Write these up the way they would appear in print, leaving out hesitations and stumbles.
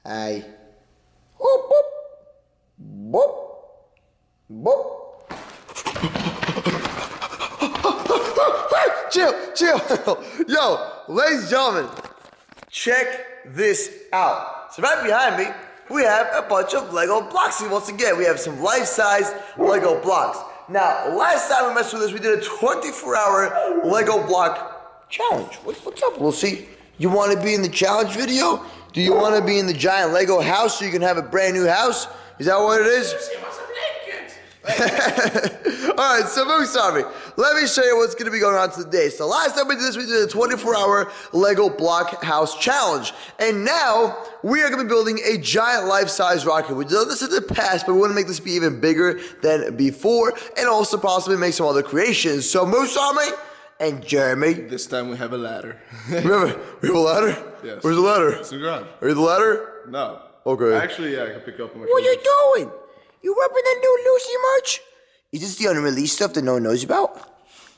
Hey. Boop, boop. Boop. Boop. Chill. Yo, ladies and gentlemen, check this out. So right behind me, we have a bunch of Lego blocks. And once again, we have some life-size Lego blocks. Now, last time we messed with this, we did a 24-hour Lego block challenge. What's up, Lucy? You want to be in the challenge video? Do you want to be in the giant Lego house so you can have a brand new house? Is that what it is? Alright, so MooseCraft, let me show you what's going to be going on today. So last time we did this, we did a 24-hour Lego block house challenge. And now, we are going to be building a giant life-size rocket. We've done this in the past, but we want to make this be even bigger than before, and also possibly make some other creations. So MooseCraft and Jeremy. This time we have a ladder. Remember, we have a ladder? Yes. Where's the ladder? It's in the garage. Are you the ladder? No. Okay. Actually, yeah, I can pick up on my What are you doing? You repping the new Lucy merch? Is this the unreleased stuff that no one knows about?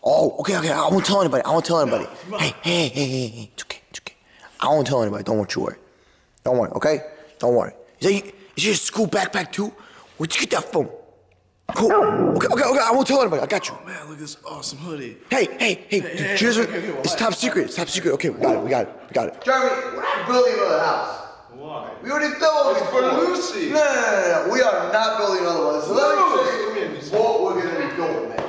Oh, okay. I won't tell anybody. No. Hey. It's okay. I won't tell anybody. Don't want you worry. Don't worry, okay? Don't worry. Is your school backpack too? Where'd you get that from? Cool. Okay. I won't tell anybody. I got you. Oh man, look at this awesome hoodie. Hey. It's top secret. Okay, we got it. Jeremy, we're not building another house. Why? We already built it for Lucy. No. We are not building another one. So let me show you what we're going to be building, man.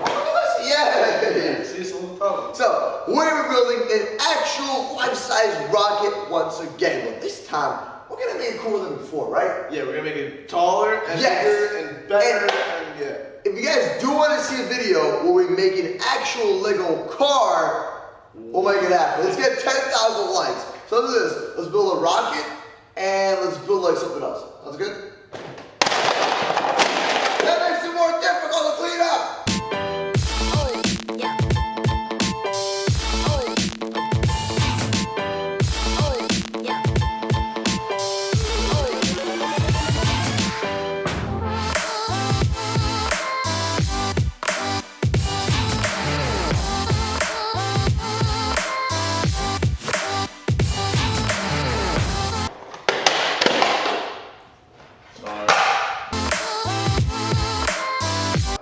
Yeah. See, it's a little tough. So, we're building an actual life-size rocket once again. But this time, we're going to make it cooler than before, right? Yeah, we're going to make it taller and bigger and better and yeah. If you guys do want to see a video where we make an actual Lego car, we'll make it happen. Let's get 10,000 likes. So let's do this. Let's build a rocket. And let's build like something else. Sounds good? That makes it more difficult to clean up.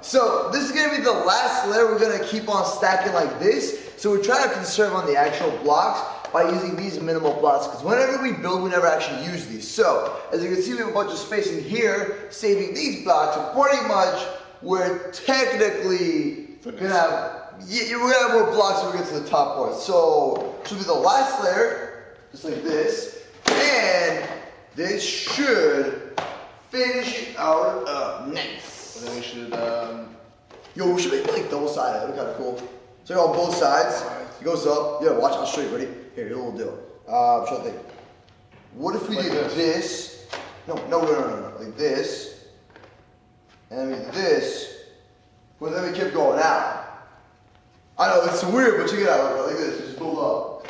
So this is going to be the last layer we're going to keep on stacking like this. So we're trying to conserve on the actual blocks by using these minimal blocks. Because whenever we build, we never actually use these. So as you can see, we have a bunch of space in here, saving these blocks. So pretty much, we're technically going to have, we're going to have more blocks when we get to the top part. So this will be the last layer, just like this. And this should finish it out up. Nice. And then we should, we should make it like double-sided. That'd be kind of cool. So on both sides, it goes up. Yeah, watch. I'll show you. Ready? Here, here's a little deal. I'm trying to think. What if we did this? No. Like this, and then this. But then we kept going out. I know it's weird, but check it out. Like this. Just build up.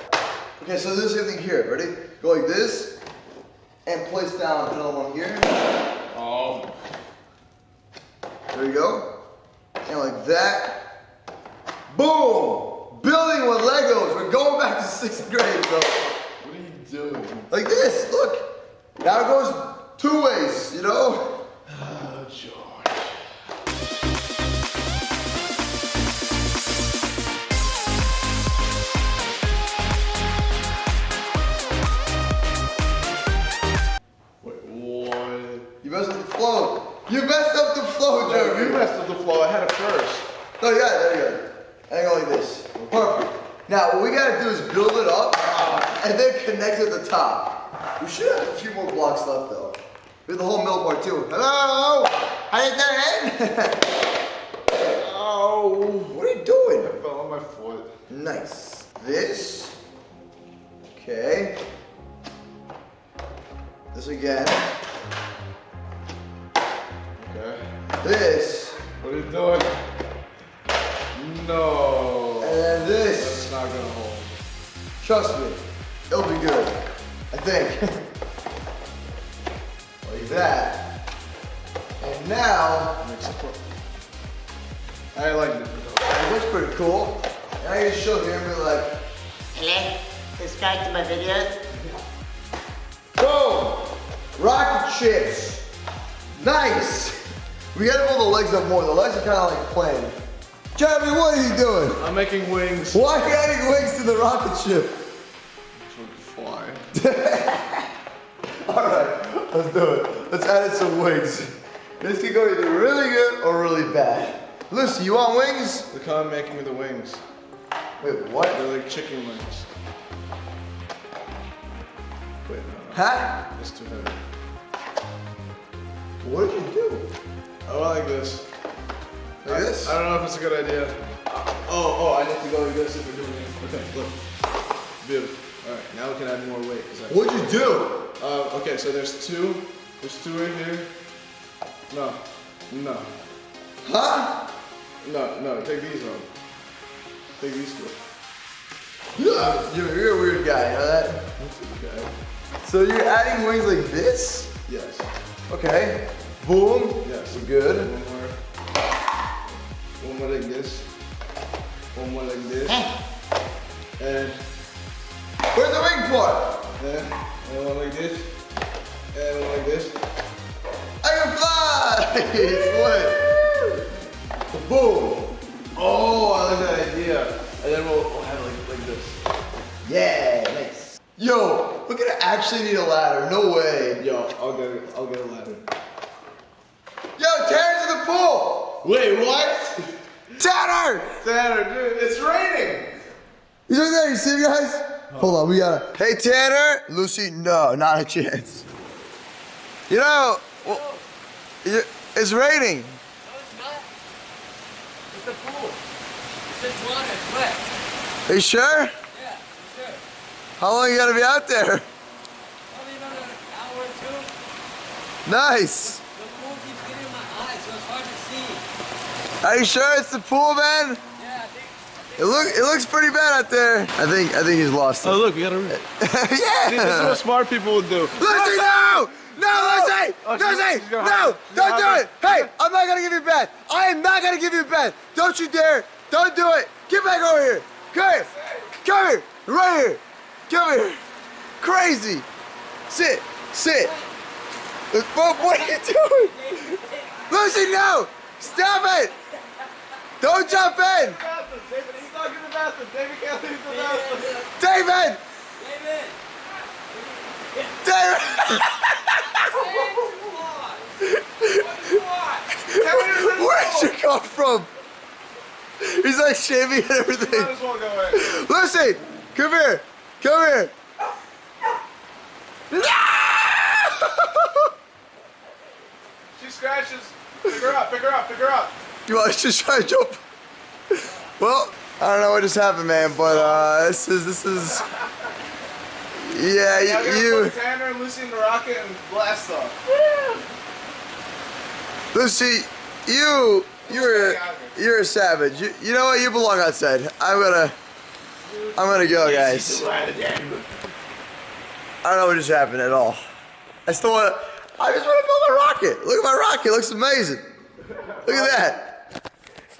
Okay, so this is the same thing here. Ready? Go like this, and place down another one here. oh. There you go. And like that. Boom! Building with Legos. We're going back to 6th grade, bro. What are you doing? Like this, look. Now it goes 2 ways, you know? Oh, George. Wait, what? You messed up the flow. You messed up the flow, Jeremy. You messed up the flow. I had it first. No, yeah, there you go. And go like this. Perfect. Now, what we gotta do is build it up and then connect at the top. We should have a few more blocks left, though. We have the whole middle part, too. Hello? How you doing? Oh. What are you doing? I fell on my foot. Nice. This. Okay. This again. Okay. This. What are you doing? No. And then this. That's not gonna hold. Trust me. It'll be good. I think. Like that. And now. I like it. It looks pretty cool. And I can show you and be like, Hello? Subscribe to my videos. boom! chips. Nice. We gotta pull the legs up more. The legs are kind of like plain. Jeremy, what are you doing? I'm making wings. Why are you adding wings to the rocket ship? Fly. All right, let's do it. Let's add in some wings. This can go either really good or really bad. Lucy, you want wings? Look how I'm making the wings. Wait, what? They're like chicken wings. Wait, no. Huh? It's too heavy. What did you do? Oh, I like this. Like this? I don't know if it's a good idea. Oh, I need to go like this if we're doing it. Okay, look. Beautiful. Alright, now we can add more weight. What'd you do? Okay, so there's two. There's two right here. No. Huh? No, take these off. Take these two. You're a weird guy, you know that? Okay. So you're adding wings like this? Yes. Okay. Boom. Yes. We're good. One more like this. One more like this. And Where's the wing part? one like this. And one like this. I can fly! What? Boom. Oh, I like that idea. And then we'll have like this. Yeah, nice. Yo, we're gonna actually need a ladder. No way. Yo, I'll get a ladder. Yo, Tanner to the pool! Wait, what? Tanner! Tanner, dude, it's raining. He's right there, you see him, guys? Hold on, we gotta. Hey, Tanner! Lucy, no, not a chance. You know, it's raining. No, it's not. It's a pool. It's just water. It's wet. Are you sure? Yeah, for sure. How long you gotta be out there? Probably another hour or two. Nice. The pool keeps getting in my eyes, so it's hard to see. Are you sure it's the pool, man? Yeah, I think It looks pretty bad out there. I think he's lost it. Oh, look, we got a ring. Yeah. See, this is what smart people would do. Lucy, no! No, Lucy! Lucy! No! Don't do it! Hey, I'm not gonna give you a bath. I am not gonna give you a bath. Don't you dare! Don't do it! Get back over here! Come here! Come here! Right here! Come here! Crazy! Sit! Sit! What are you doing? Lucy, no! Stop it! Don't jump in! David, he's not in the bathroom. David can't leave the bathroom. David! David! David! Where did you come from? He's like shaving and everything. Might as well go away. Lucy, come here. Come here. No! She scratches. Pick her up, pick her up, pick her up. You want to just try to jump? Well, I don't know what just happened, man, but this is. Yeah, Yeah, we're you. gonna put Tanner and Lucy in the rocket and blast off. Lucy, you're a savage. You know what? You belong outside. I'm gonna go, guys. I don't know what just happened at all. I just want to build my rocket. Look at my rocket. It looks amazing. Look at that.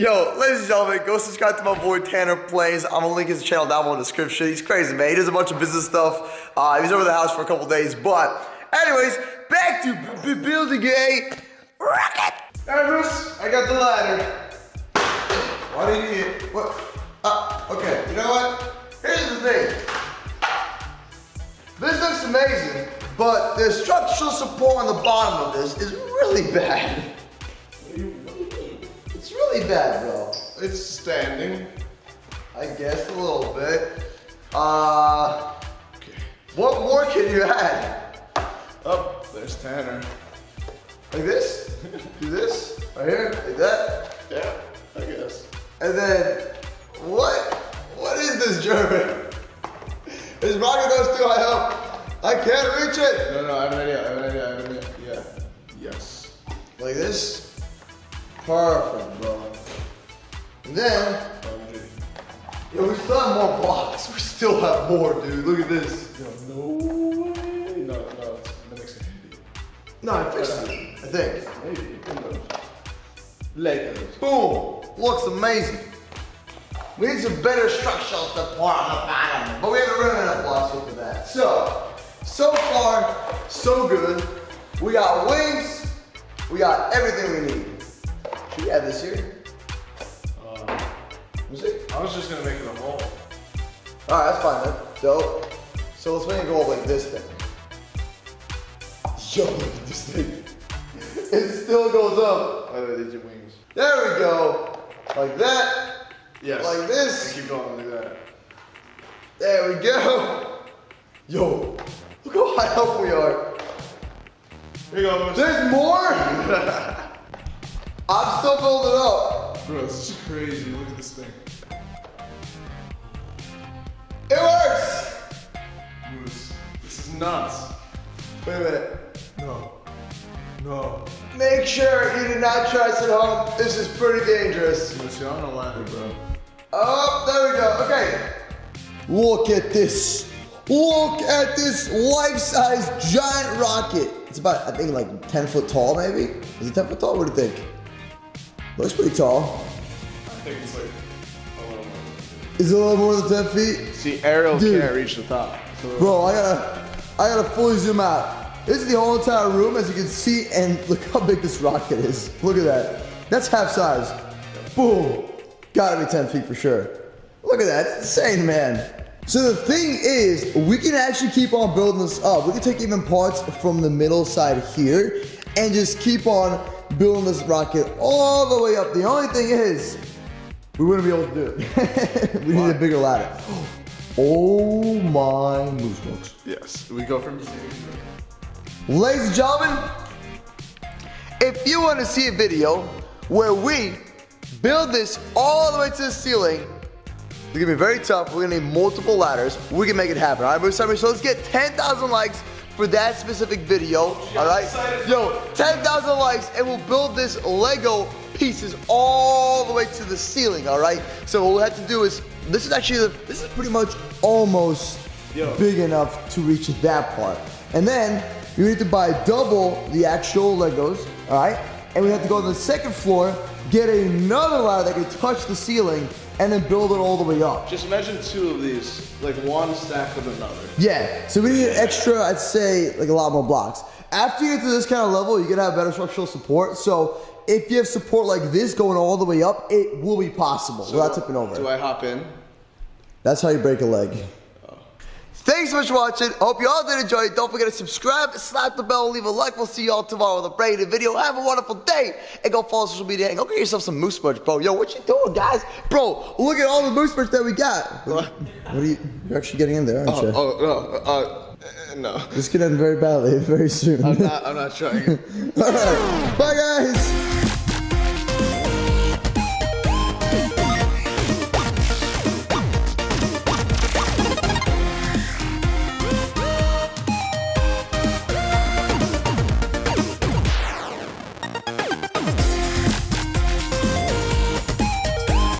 Yo, ladies and gentlemen, go subscribe to my boy Tanner Plays. I'm gonna link his channel down below in the description. He's crazy, man. He does a bunch of business stuff. He was over the house for a couple days, but anyways, back to building a rocket. Alright, Bruce, I got the ladder. Why do you need it? What? Okay, you know what? Here's the thing. This looks amazing, but the structural support on the bottom of this is really bad. It's really bad, bro. It's standing. I guess a little bit. What more can you add? Oh, there's Tanner. Like this? Do this? Right here? Like that? Yeah, I guess. And then, what? What is this, German? This rocket goes too high up. I can't reach it. No, I have an idea. Yeah. Yes. Like this? Perfect, bro. And then, yo, we still have more blocks. We still have more, dude. Look at this. Yo, no way. No, that makes it handy. No, I fixed it, I think. Maybe. Later. Boom! Looks amazing. We need some better structural support on the bottom, but we haven't run enough blocks with that. So far, so good. We got wings. We got everything we need. Should we add this here? I was just gonna make it a hole. All right, that's fine then. So let's make it go up like this thing. Yo, look at this thing. It still goes up. Oh, these are wings. There we go. Like that. Yes. Like this. And keep going like that. There we go. Yo, look how high up we are. Here you go, Moose. There's more? I'm still building up. Bro, this is crazy. Look at this thing. It works. Moose, this is nuts. Wait a minute. No. No. Make sure you do not try this at home. This is pretty dangerous. Moose, you're on a ladder, bro. Oh, there we go. Okay. Look at this. Look at this life-size giant rocket. It's about, I think, like 10 foot tall, maybe? Is it 10 foot tall? What do you think? Looks pretty tall. I think it's like a little more. Is it a little more than 10 feet? See, Ariel Dude. can't reach the top. So Bro, I gotta fully zoom out. This is the whole entire room, as you can see, and look how big this rocket is. Look at that. That's half size. Boom. Gotta be 10 feet for sure. Look at that, it's insane, man. So the thing is, we can actually keep on building this up. We can take even parts from the middle side here and just keep on building this rocket all the way up. The only thing is, we wouldn't be able to do it. We need a bigger ladder. Oh my moose books. yes, we go from zero. Ladies and gentlemen, if you want to see a video where we build this all the way to the ceiling, it's gonna be very tough. We're gonna need multiple ladders. We can make it happen. All right, Bruce, so let's get 10,000 likes for that specific video. All right, yo, 10,000 likes, and we'll build this Lego pieces all the way to the ceiling. All right. So what we have to do is, this is pretty much almost big enough to reach that part, and then you need to buy double the actual Legos. All right, and we have to go to the second floor, get another ladder that can touch the ceiling, and then build it all the way up. Just imagine two of these, like one stacked with another. Yeah, so we need extra, I'd say, like a lot more blocks. After you get to this kind of level, you're gonna have better structural support. So if you have support like this going all the way up, it will be possible without tipping over. Do I hop in? That's how you break a leg. Thanks so much for watching. Hope you all did enjoy it. Don't forget to subscribe, slap the bell, leave a like. We'll see you all tomorrow with a brand new video. Have a wonderful day. And go follow social media and go get yourself some moose merch, bro. Yo, what you doing, guys? Bro, look at all the moose merch that we got. What are you're actually getting in there, aren't you? No. This could end very badly very soon. I'm not trying. All right. Bye, guys.